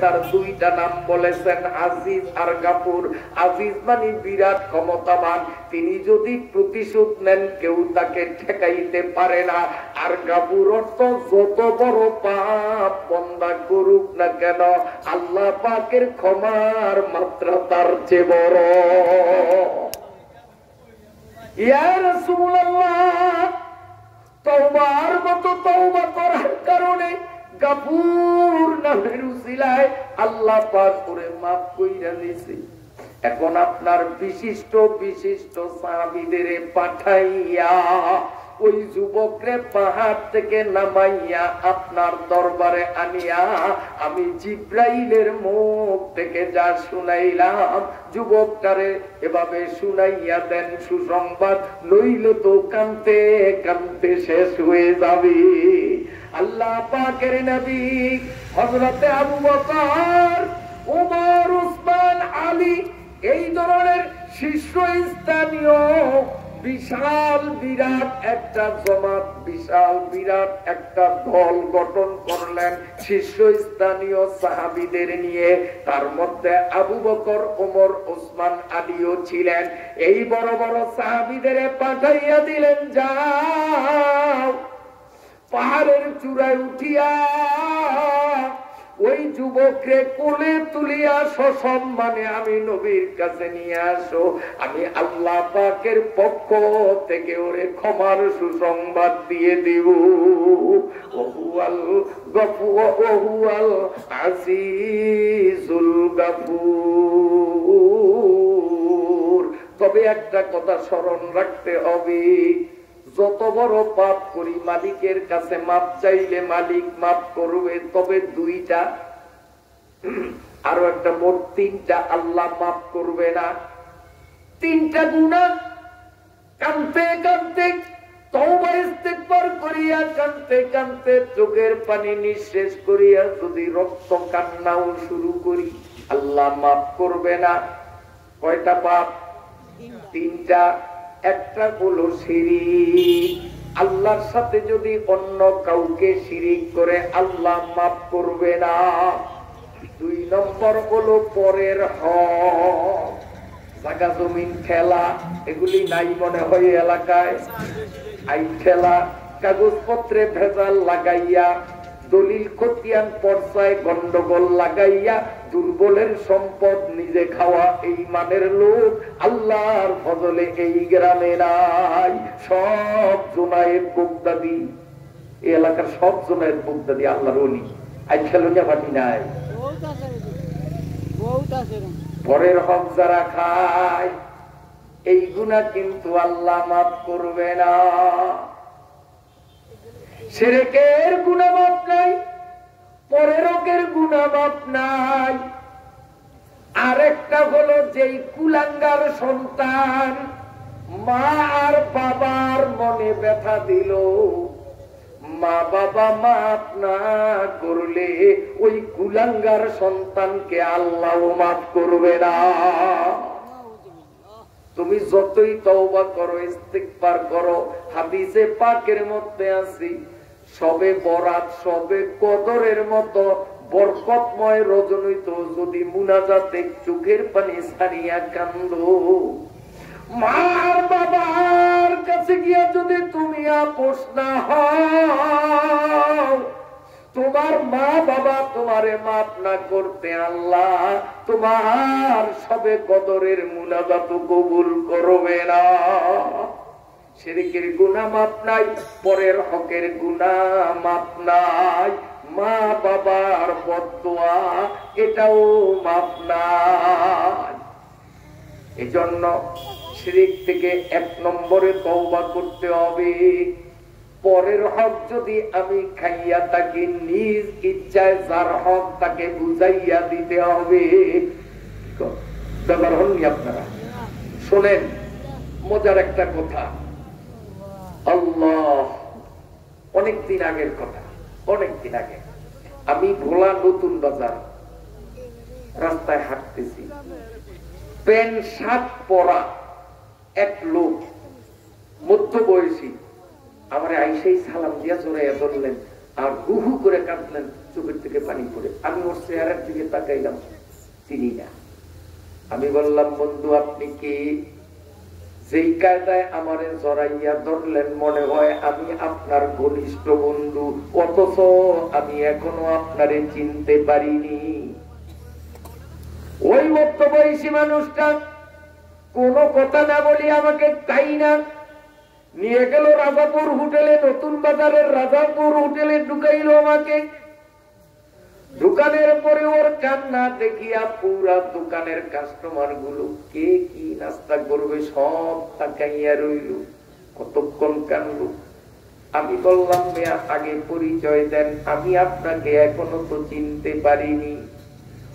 তার দুইটা নাম বলেছেন, আজিজ আর গাফুর। আজিজ মানে বিরাট ক্ষমতাবান, তিনি যদি প্রতিশোধ নেন কেউ তাকে ঠেকাইতে পারে না। আর গাফুর অর্থ যত বড় পাপ বান্দা করুক না কেন আল্লাহ পাকের ক্ষমার মাত্রা তার চেয়ে বড়। ইয়া রাসূলুল্লাহ, তওবার মতো তওবা করার কারণে গাফুর নামের উসিলায় আল্লাহ পাক করে মাফ কইরা দিয়েছে। এখন আপনার বিশিষ্ট বিশিষ্ট সাহাবীদের পাঠাইয়া ওই যুবকরে পাহাড় থেকে নামাইয়া আপনার দরবারে আনিয়া আমি জিব্রাইলের মুখ থেকে যা শুনাইলাম, যুবকটারে এভাবে শুনাইয়া দেন সুসংবাদ, নইলে তো কাঁদতে কাঁদতে শেষ হয়ে যাবে। আল্লাহ পাকের নবী হযরতে আবু বকর, ওমর, উসমান, আলী এই ধরনের শীর্ষস্থানীয় বিশাল বিরাট একটা জমাত, বিশাল বিরাট একটা দল গঠন করলেন শীর্ষস্থানীয় সাহাবীদের নিয়ে। তার মধ্যে আবু বকর, ওমর, ওসমান, আলীও ছিলেন। এই বড় বড় সাহাবীদের পাঠাইয়া দিলেন, যাও পাহাড়ের চূড়ায় উঠিয়া ওই যুবককে কোলে তুলিয়া সসম্মানে আমি নবীর কাছে নিয়ে আসো, আমি আল্লাহ পাকের পক্ষ থেকে ওরে ক্ষমার সুসংবাদ দিয়ে দিব। ওহুয়াল গফুর, ওহুয়াল আজিজুল গাফুর। তবে একটা কথা স্মরণ রাখতে হবে, যত বড় পাপ করি মালিকের কাছে মাপ চাইলে মালিক মাপ করবে, তবে দুইটা, আরো একটা মোট তিনটা আল্লাহ মাপ করবে না। তিনটা গুনাহ কাঁদতে কাঁদতে তওবা ইস্তিগফার করিয়া কাঁদতে কাঁদতে চোখের পানি নিঃশেষ করিয়া যদি রক্ত কান্নাও শুরু করি আল্লাহ মাপ করবে না। কয়টা পাপ? তিনটা। একটা হলো শিরিক, আল্লাহর সাথে যদি অন্য কাউকে শিরিক করে আল্লাহ মাফ করবে না। দুই নম্বর হলো পরের হক, জায়গা জমিন খেলা, এগুলি নাই মনে হয় এলাকায়, আই খেলা, কাগজপত্রে ভেজাল লাগাইয়া, দলিল খতিয়ান পর্যায়ে গন্ডগোল লাগাইয়া দুর্বলের সম্পদ নিজে খাওয়া এই মানের লোক আল্লাহর ফজলে এই গ্রামে নাই। সব জোনায়ের বুগদাদি, এই এলাকার সব জোনায়ের বুগদাদি আল্লাহর ওলি। আজ খেলোনিয়া পাটি নাই, পরের হক যারা খায় এই গুনাহ কিন্তু আল্লাহ মাফ করবে না। শিরকের গুনাহ মাপ নাই, পরের হকের গুনাহ মাপ নাই। আরেকটা হলো যেই কুলাঙ্গার সন্তান মা আর বাবার মনে ব্যথা দিল, মা বাবা মাফ না করলে ওই কুলাঙ্গার সন্তানকে আল্লাহ মাফ করবে না। তুমি যতই তওবা করো, ইস্তিগফার করো, হাদিসে পাকের মধ্যে আছে সবে বরাত, সবে কদরের মতো বরকতময় রজনীতে যদি মুনাজাতে চোখের পানি ছাড়িয়া কান্দো, মা আর বাবার কাছে গিয়া যদি তুমি আপোষ না হও, তোমার মা বাবা তোমারে মাফ না করতে আল্লাহ তোমার সবে কদরের মুনাজাত কবুল করবে না। শিরকের গুনাহ মাপ নাই, পরের হকের গুনাহ মাপ নাই, মা বাবার বদদোয়া এটাও মাপ নাই। এজন্য শিরক থেকে এক নম্বরে তওবা করতে হবে। পরের হক যদি আমি খাইয়া থাকি, নিজ ইচ্ছায় যার হক তাকে বুঝাইয়া দিতে হবে। ব্যাপার হননি আপনারা? শোনেন মজার একটা কথা, আল্লাহ অনেকদিন আগের কথা, অনেকদিন আগে আমি ভোলা নতুন বাজার রাস্তায় হাঁটতেছি, প্যান্ট শার্ট পরা এক লোক মধ্য বয়সী আমার আইসাই সালাম দিয়া জোরাইয়া ধরলেন আর হু হু করে কাঁদলেন, চোখের থেকে পানি পড়ে। আমি ওর চেহারার দিকে তাকাইলাম, চিনি না। আমি বললাম, বন্ধু আপনি কি? যেই কায়দায় আমারে জড়াইয়া ধরলেন মনে হয় আমি আপনার ঘনিষ্ঠ বন্ধু, অথচ আমি এখনো আপনারে চিনতে পারিনি। ওই মধ্যবয়সী মানুষটা কোনো কথা না বলি আমাকে তাই না নিয়ে গেল রাজাপুর হোটেলে, নতুন বাজারের রাজাপুর হোটেলে ঢুকাইল আমাকে। দোকানের পরে ওর কান্না দেখিয়া পুরা দোকানের কাস্টমার গুলো কে কি নাস্তা করবে সব তাকাইয়া রইল। কতক্ষণ কান্দ। আমি বললাম, মেয়া আগে পরিচয় দেন, আমি আপনাকে এখনো তো চিনতে পারিনি।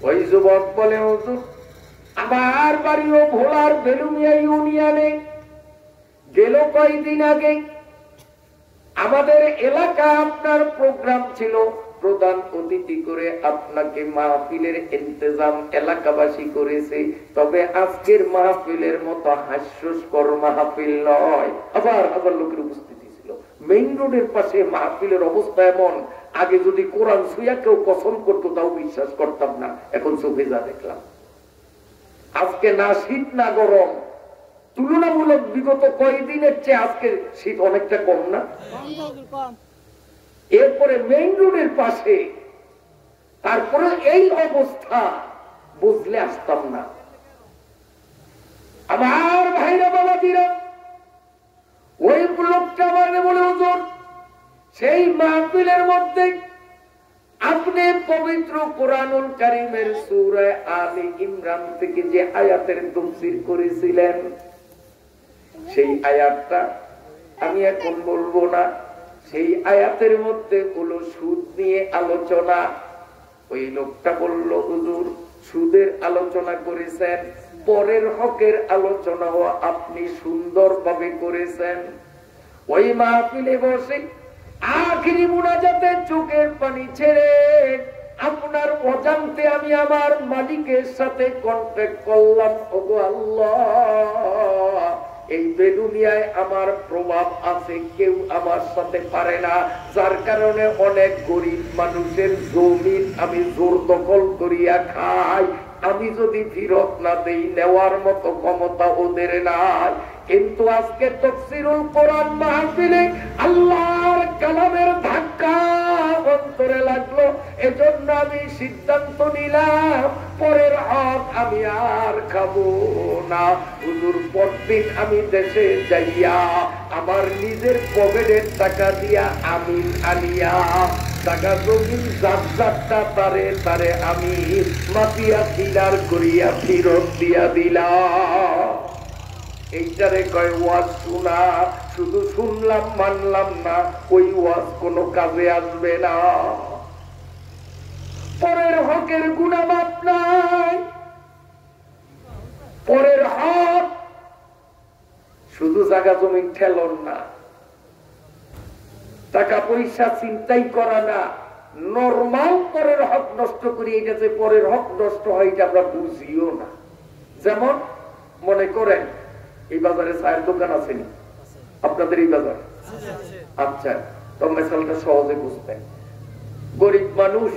ওই যুবক বলে, হুজুর আমার বাড়িও ভোলার বেলুমিয়া ইউনিয়নে, গেল কয়েকদিন আগে আমাদের এলাকা আপনার প্রোগ্রাম ছিল, প্রধান অতিথি করে আপনাকে মাহফিলের ইন্তজাম এলাকাবাসী করেছে। তবে আজকের মাহফিলের মতো হাস্যস্কর মাহফিল নয়। আবার হাজার লোকের উপস্থিতি ছিল। মেইন রোডের পাশে মাহফিলের অবস্থা এমন, আগে যদি কোরআন ছুঁয়া কেউ কসম করতো তাও বিশ্বাস করতাম না, এখন চোখে যা দেখলাম। আজকে না শীত না গরম, তুলনামূলক বিগত কয়েকদিনের চেয়ে আজকে শীত অনেকটা কম না? এরপরে মেইন রোডের পাশে, তারপরে এই অবস্থা বুঝলে আসতাম না। আমার ভাইরা বাবাজিরা, ওই লোকটা মানে বলে, হুজুর সেই মাহফিলের মধ্যে আপনি পবিত্র কোরআনুল কারীমের সূরা আলে ইমরান থেকে যে আয়াতের তাফসীর করেছিলেন, সেই আয়াতটা আমি এখন বলবো না। সেই আয়াতের মধ্যে হলো সুদ নিয়ে আলোচনা। ওই লোকটা বলল, হুজুর সুদের আলোচনা করেছেন, পরের হকের আলোচনাও আপনি সুন্দরভাবে করেছেন। ওই মাহফিলে বসে আখিরি মুনাজাতে চোখের পানি ছেড়ে আপনার অজান্তে আমি আমার মালিকের সাথে কন্ট্যাক্ট করলাম, ওগো আল্লাহ এই বেদুনিয়ায় আমার প্রভাব আছে, কেউ আমার সাথে পারে না, যার কারণে অনেক গরিব মানুষের জমিন আমি জোর দখল করিয়া খাই। আমি যদি ফিরত না দেই, নেওয়ার মতো ক্ষমতা ওদের নাই। কিন্তু আজকে তাফসীরুল কোরআন মাহফিলে আল্লাহর কালামের ধাক্কা অন্তরে লাগলো, এজন্য আমি সিদ্ধান্ত নিলাম পরের হক আমি আর খাবো না। হুজুর পরদিন আমি দেশে যাইয়া আমার নিজের পকেটের টাকা দিয়া আমিন আনিয়া টাকা জমিন যাত্রা তারে তারে আমি মাতিয়া কিলার করিয়া ফিরত দিয়া দিলাম। এইটারে কয় ওয়াজ শোনা। শুধু শুনলাম মানলাম না, ওই ওয়াজ কোনো কাজে আসবে না। পরের হকের গুণামাপ নাই। পরের হক শুধু জায়গা জমি ঠেলন না, টাকা পয়সা চিন্তাই করা না, নরমাল পরের হক নষ্ট করি। এটা যে পরের হক নষ্ট হয় এটা আমরা বুঝিও না। যেমন মনে করেন এই বাজারে চায়ের দোকান আছে নি আপনাদের এই বাজারে? আচ্ছা, তো মেসালটা সহজে বুঝবেন। গরিব মানুষ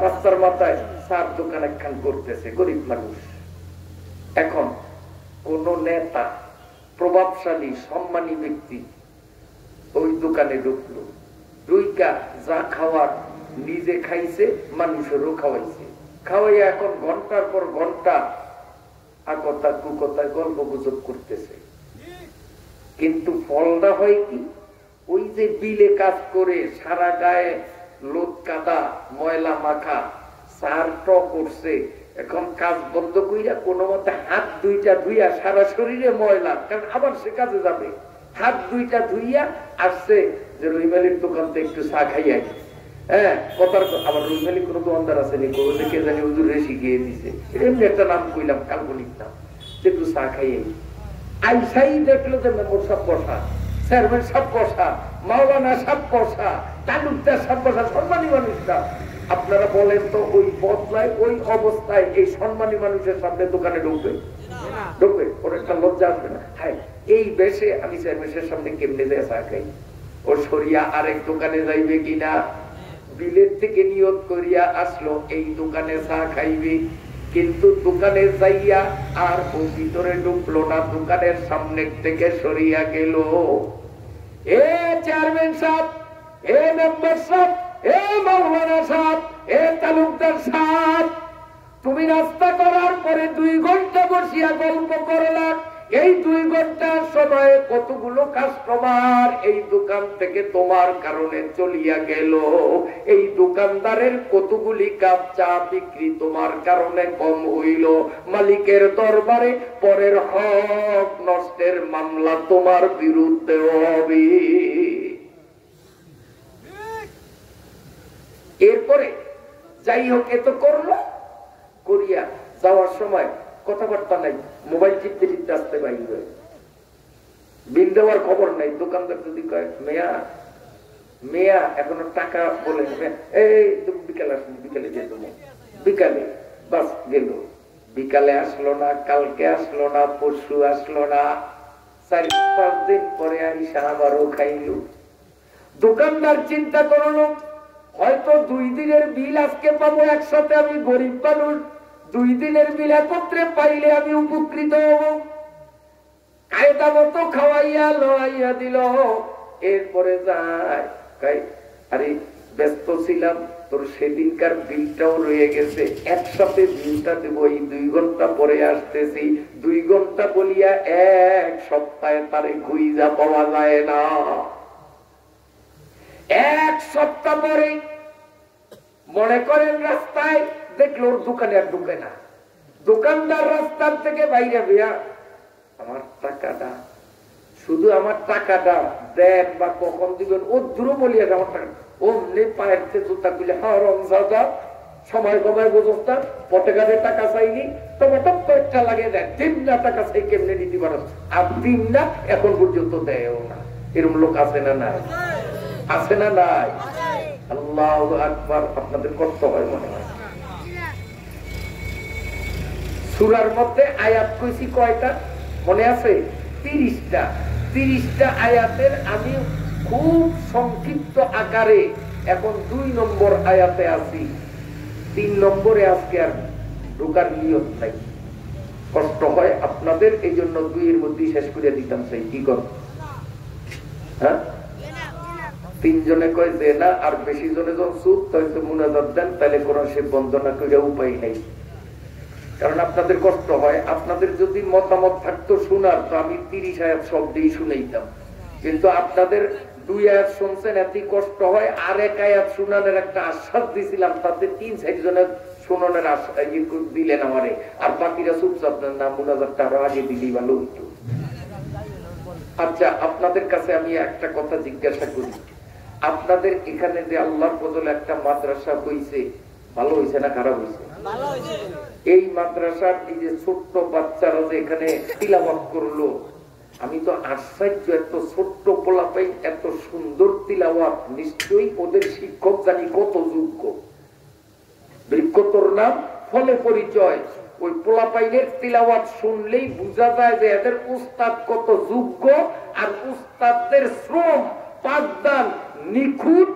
রাস্তার মাথায় চার দোকান একখান করতেছে, গরিব মানুষ। এখন কোন নেতা, প্রভাবশালী, সম্মানী ব্যক্তি ওই দোকানে ঢুকলো, ঢুইকা যা খাওয়ার নিজে খাইছে, মানুষেরও খাওয়াইছে। খাওয়াইয়া এখন ঘন্টার পর ঘন্টা আকথা কুকথায় গল্প গুজব করতেছে। কিন্তু ফলটা হয় কি, ওই যে বিলে কাজ করে সারা গায়ে লোদ কাদা ময়লা মাখা সার টক করছে, এখন কাজ বন্ধ কইরা কোনো মতে হাত দুইটা ধুইয়া, সারা শরীরে ময়লা, কারণ আবার সে কাজে যাবে, হাত দুইটা ধুইয়া আসছে যে রহিমালির দোকান থেকে একটু চা খাইয়া। হ্যাঁ, কথার আবার রহিমালি কোনো দোকানদার আছে নি, কে জানি হুজুর শিখিয়ে দিছে, এমনি একটা নাম কইলাম, কাল্পনিক নাম, একটু চা খাইয়ে আইসাই দেখলো যে মেম্বর সব বসা, চেয়ারম্যান সব বসা, মাওলানা সব বসা, তালুকদার সব বসা, সম্মানী মানুষরা। আপনারা বলেন তো ওই বদলায়, ওই অবস্থায় এই সম্মানী মানুষের সামনে দোকানে ঢুকবে? ঢুকবে? ওর একটা লজ্জা আসবে না? হ্যাঁ, এই বেশে আমি চেয়ারম্যানের সামনে কেমনে যায় চা খাই? ও সরিয়া আরেক দোকানে যাইবে কিনা, বিলের থেকে নিয়ত করিয়া আসলো এই দোকানে চা খাইবে, কিন্তু দোকানে যাইয়া আর ও ভিতরে ঢুকলো না, দোকানের সামনে থেকে সরিয়া গেল। এ চেয়ারম্যান সাহেব, এ মেম্বার সাহেব, এ মাওলানা সাহেব, এ তালুকদার সাহেব, তুমি নাস্তা করার পরে 2 ঘন্টা বসিয়া গল্প করলা, এই 2 ঘন্টার সময়ে কতগুলো কাস্টমার এই দোকান থেকে তোমার কারণে চলিয়া গেল, এই দোকানদারের কতগুলি কাপ চা বিক্রি তোমার কারণে কম হইল, মালিকের দরবারে পরের হক নষ্টের মামলা তোমার বিরুদ্ধে হবে। এরপরে যাই হোক এত করলো, করিয়া যাওয়ার সময় কথাবার্তা নাই, মোবাইল টিপতে টিপতে আসতে বাইরে, বিল দেওয়ার খবর নাই। দোকানদার যদি কয় মেয়া মেয়া এখনো টাকা বলে, এই তুমি বিকালে আসলো, বিকালে যে তুমি বিকালে, বাস গেল। বিকালে আসলো না, কালকে আসলো না, পরশু আসলো না, 4-5 দিন পরে আইসা আবারও খাইল। দোকানদার চিন্তা করলো হয়তো 2 দিনের বিল আজকে পাবো একসাথে, আমি গরিব মানুষ, 2 দিনের বিল একত্রে পাইলে আমি উপকৃত হব। কায়দা মতো খাওয়াইয়া লোয়াইয়া দিল। এরপরে যায়, আরে ব্যস্ত ছিলাম, তোর সেদিনকার বিলটাও রয়ে গেছে, একসাথে বিলটা দেব, এই 2 ঘন্টা পরে আসতেছি। 2 ঘন্টা বলিয়া 1 সপ্তাহে তারে গুইজা পাওয়া যায় না। 1 সপ্তাহ পরে মনে করেন রাস্তায় দেখলো ওর দোকানে আর ঢুকে না, দোকানদার রাস্তার থেকে বাইরে, ভাইয়া আমার টাকাটা, শুধু আমার টাকাটা দেন বা কখন দিবেন, ও দূর বলিয়া আমার টাকা, অমনি পায়ের জুতা খুলে হারামজাদা, সময় কমায় বুঝতা, পটেকারে টাকা চাইনি তোমার তো কয়েকটা লাগিয়ে দেন, 3 লাখ টাকা চাই কেমনে নিতে পারো, আর 3 লাখ এখন পর্যন্ত দেয়ও না। এরকম লোক আছে না নাই? আছে না নাই? আল্লাহু আকবার। আপনাদের কষ্ট হয় মনে হয়। সূরার মধ্যে আয়াত কইছি কয়টা মনে আছে? 30টা। 30টা আয়াতের আমি খুব সংক্ষিপ্ত আকারে এখন 2 নম্বর আয়াতে আছি, 3 নম্বরে আজকে আর ঢোকার নিয়ত নাই। কষ্ট হয় আপনাদের, এই জন্য 2 এর মধ্যে শেষ করে দিতাম। সেই কি কর, হ্যাঁ 3 জনে কয় যে না, আর বেশি জনে যখন চুপ তাহলে মুনাজাত দেন, তাহলে কোরআন শরীফ বন্দনা করে উপায় নেই। কারণ আপনাদের কষ্ট হয়। আপনাদের যদি মতামত থাকতো শোনার, তো আমি 30 আয়াত শব্দেই শুনাইতাম, কিন্তু আপনাদের 2 আয়াত শুনছেন, এতই কষ্ট হয়। আর 1 আয়াত শুনানোর একটা আশ্বাস দিছিলাম, তাতে 3-4 জনের শোনানোর দিলেন আমারে, আর বাকিরা চুপচাপ না, মুনাজাতটা আরো আগে দিলেই ভালো হইতো। আচ্ছা, আপনাদের কাছে আমি একটা কথা জিজ্ঞাসা করি, আপনাদের এখানে যে আল্লাহর বদলে একটা মাদ্রাসা হইছে, ভালো হইছে না খারাপ হইছে? এই মাদ্রাসার এই যে ছোট্ট বাচ্চারা যে এখানে তিলাওয়াত করলো, আমি তো আশ্চর্য, এত ছোট্ট পোলাপাই এত সুন্দর তিলাওয়াত, নিশ্চয়ই ওদের শিক্ষক জানি কত যোগ্য। বৃক্ষ তোর নাম ফলে পরিচয়। ওই পোলাপাইনের তিলাওয়াত শুনলেই বোঝা যায় যে এদের উস্তাদ কত যোগ্য, আর উস্তাদদের শ্রম পাঠদান নিখুঁত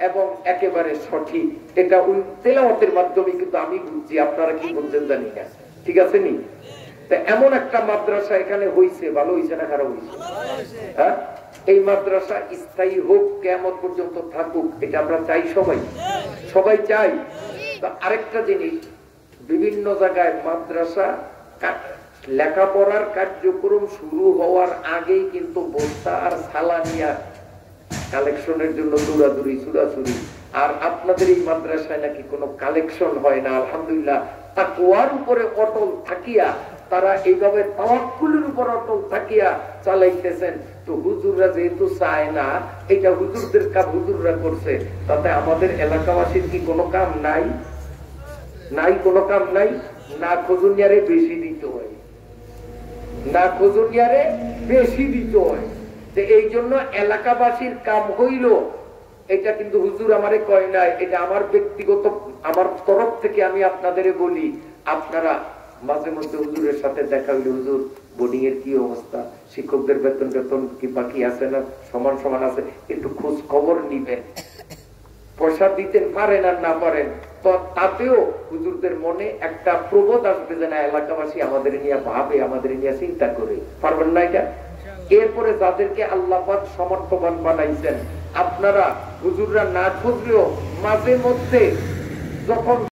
এবং একেবারে সঠিক। এটা ওই তেলাওয়াতের মাধ্যমে কিন্তু আমি বুঝছি, আপনারা কি বলছেন জানি না, ঠিক আছে নি? এমন একটা মাদ্রাসা এখানে হইছে, ভালো হইছে না খারাপ হইছে? হ্যাঁ, এই মাদ্রাসা স্থায়ী হোক, কিয়ামত পর্যন্ত থাকুক, এটা আমরা চাই, সবাই চাই। আরেকটা জিনিস, বিভিন্ন জায়গায় মাদ্রাসা লেখাপড়ার কার্যক্রম শুরু হওয়ার আগেই কিন্তু বস্তা আর সালানিয়া কালেকশনের জন্য দৌড়াদৌড়ি, চুরাচুরি। আর আপনাদের এই মাদ্রাসায় নাকি কোনো কালেকশন হয় না। আলহামদুলিল্লাহ, তাকওয়ার উপরে অটল থাকিয়া তারা এইভাবে তাওয়াক্কুলের উপর অটল থাকিয়া চালাইতেছেন। তো হুজুররা যেহেতু চায় না, এটা হুজুরদের কাজ হুজুররা করছে, তাতে আমাদের এলাকাবাসীর কি কোনো কাম নাই? নাই, কোনো কাম নাই। না খোঁজনিয়ারে বেশি দিতে হয়, না খোঁজনিয়ারে বেশি দিতে হয়। এই জন্য এলাকাবাসীর কাম হইল, এটা কিন্তু হুজুর আমারে কয় নাই, এটা আমার ব্যক্তিগত, আমার তরফ থেকে আমি আপনাদের বলি, আপনারা মাঝে মধ্যে হুজুরের সাথে দেখা হইলে, হুজুর বোর্ডিং এর কি অবস্থা, শিক্ষকদের বেতন বেতন কি বাকি আছে না সমান সমান আছে, একটু খোঁজ খবর নিবেন। পয়সা দিতে পারেন আর না পারেন, তো তাতেও হুজুরদের মনে একটা প্রবোধ আসবে যে না এলাকাবাসী আমাদের নিয়ে ভাবে, আমাদের নিয়ে চিন্তা করে। পারবেন না এটা? এরপরে যাদেরকে আল্লাহ পাক সমর্থবান বানাইছেন, আপনারা হুজুররা না খুঁজলেও মাঝে মধ্যে যখন